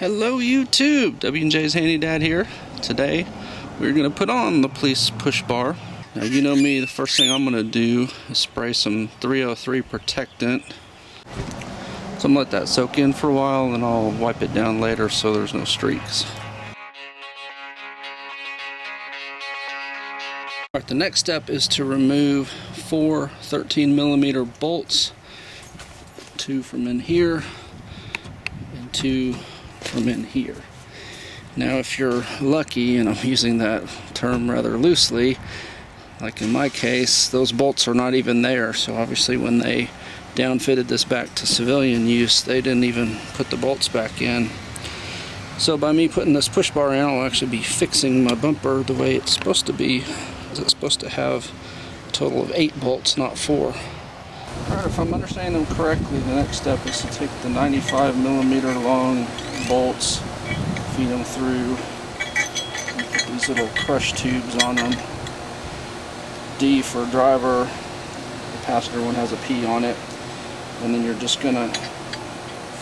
Hello YouTube, W&J's Handy Dad here. Today we're going to put on the police push bar. Now you know me, the first thing I'm going to do is spray some 303 protectant. So I'm going to let that soak in for a while and then I'll wipe it down later so there's no streaks. Alright, the next step is to remove 4 13mm bolts. 2 from in here and 2 from in here. Now if you're lucky, and I'm using that term rather loosely, like in my case, those bolts are not even there, so obviously when they downfitted this back to civilian use, they didn't even put the bolts back in. So by me putting this push bar in, I'll actually be fixing my bumper the way it's supposed to be. It's supposed to have a total of 8 bolts, not 4. Alright, if I'm understanding them correctly, the next step is to take the 95mm long bolts, feed them through, and put these little crush tubes on them. D for driver, the passenger one has a P on it, and then you're just going to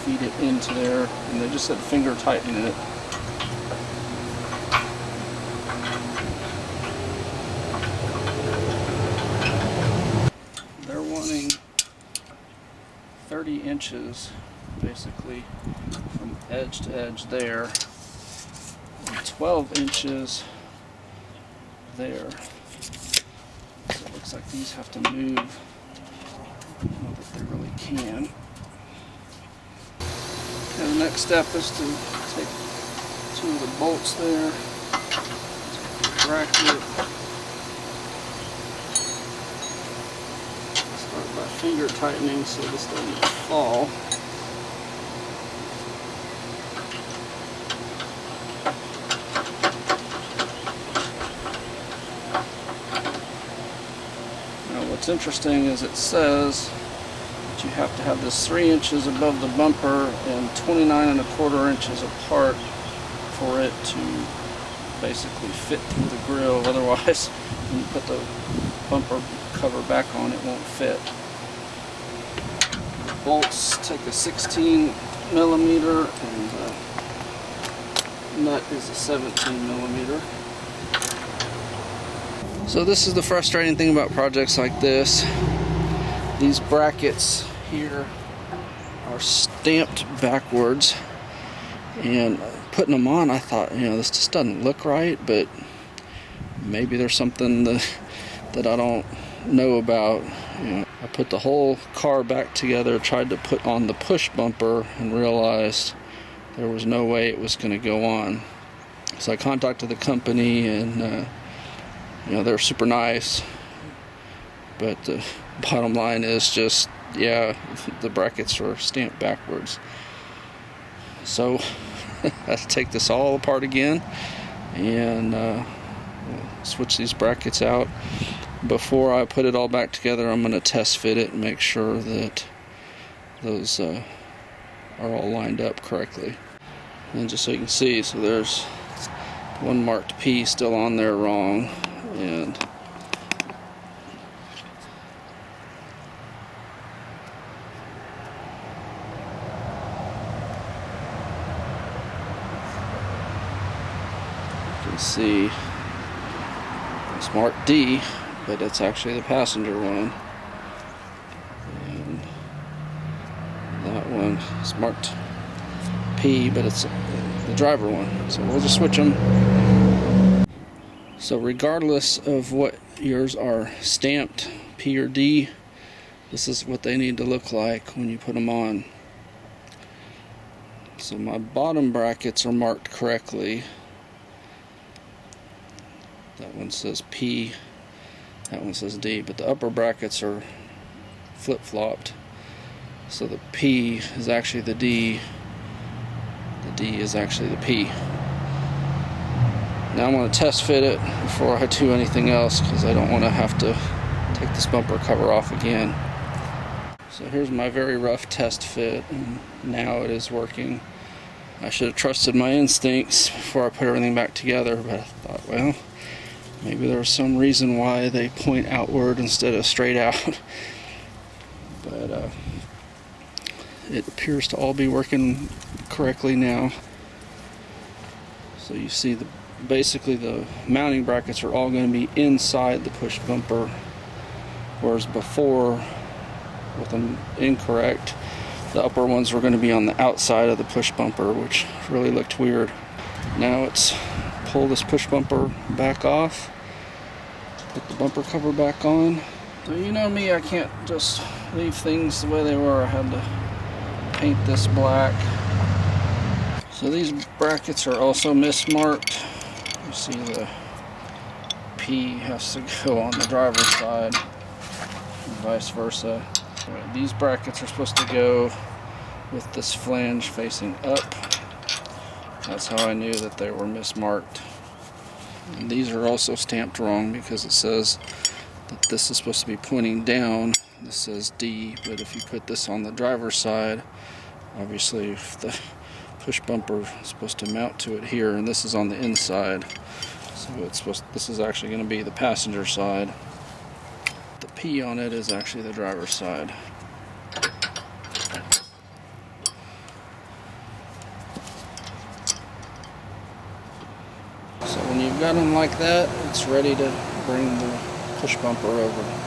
feed it into there, and they just said finger tighten it. They're wanting 30 inches basically from edge to edge there, and 12 inches there. So it looks like these have to move. Not that they really can. And the next step is to take 2 of the bolts there, bracket. Start by finger tightening so this doesn't fall. What's interesting is it says that you have to have this 3 inches above the bumper and 29 1/4 inches apart for it to basically fit through the grill. Otherwise, when you put the bumper cover back on, it won't fit. The bolts take a 16mm and the nut is a 17mm. So this is the frustrating thing about projects like this. These brackets here are stamped backwards, and putting them on, I thought, this just doesn't look right, but maybe there's something that I don't know about. I put the whole car back together, tried to put on the push bumper, and realized there was no way it was going to go on. So I contacted the company, and they're super nice, but the bottom line is just, the brackets are stamped backwards. So I have to take this all apart again and switch these brackets out. Before I put it all back together, I'm going to test fit it and make sure that those are all lined up correctly. And just so you can see, so there's one marked P still on there wrong. And you can see it's marked D, but it's actually the passenger one. And that one is marked P, but it's the driver one. So we'll just switch them. So regardless of what yours are stamped, P or D, this is what they need to look like when you put them on. So my bottom brackets are marked correctly. That one says P, that one says D, but the upper brackets are flip-flopped. So the P is actually the D is actually the P. Now I'm going to test fit it before I do anything else, because I don't want to have to take this bumper cover off again. So here's my very rough test fit, and now it is working. I should have trusted my instincts before I put everything back together, but I thought, well, maybe there's some reason why they point outward instead of straight out. But it appears to all be working correctly now. So you see basically the mounting brackets are all going to be inside the push bumper, whereas before, with them incorrect, the upper ones were going to be on the outside of the push bumper, which really looked weird. Now it's pull this push bumper back off, put the bumper cover back on. So you know me, I can't just leave things the way they were. I had to paint this black. So these brackets are also mismarked. You see the P has to go on the driver's side, and vice versa. These brackets are supposed to go with this flange facing up. That's how I knew that they were mismarked. And these are also stamped wrong because it says that this is supposed to be pointing down. This says D, but if you put this on the driver's side, obviously if the push bumper is supposed to mount to it here, and this is on the inside, so this is actually going to be the passenger side. The P on it is actually the driver's side. So when you've got them like that, it's ready to bring the push bumper over.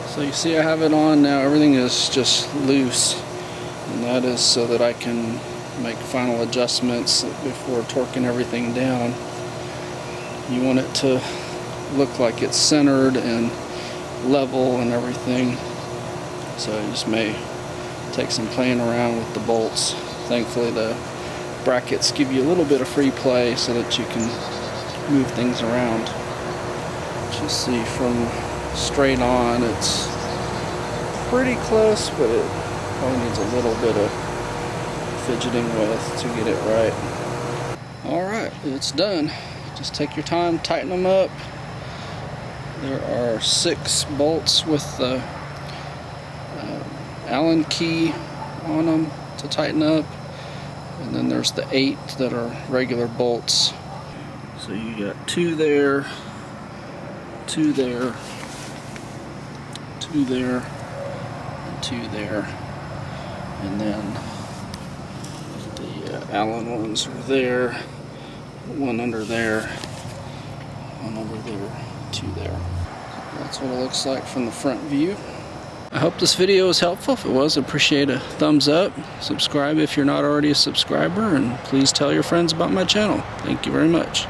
So you see I have it on now, everything is just loose, and that is so that I can make final adjustments before torquing everything down. You want it to look like it's centered and level and everything, so you just may take some playing around with the bolts. Thankfully the brackets give you a little bit of free play so that you can move things around. Just see from straight on it's pretty close, but it probably needs a little bit of fidgeting with to get it right. Alright, it's done. Just take your time, tighten them up. There are 6 bolts with the Allen key on them to tighten up, and then there's the 8 that are regular bolts. So you got 2 there, 2 there, 2 there, and 2 there, and then the Allen ones are there, 1 under there, 1 under there, 2 there. That's what it looks like from the front view. I hope this video was helpful. If it was, I'd appreciate a thumbs up. Subscribe if you're not already a subscriber, and please tell your friends about my channel. Thank you very much.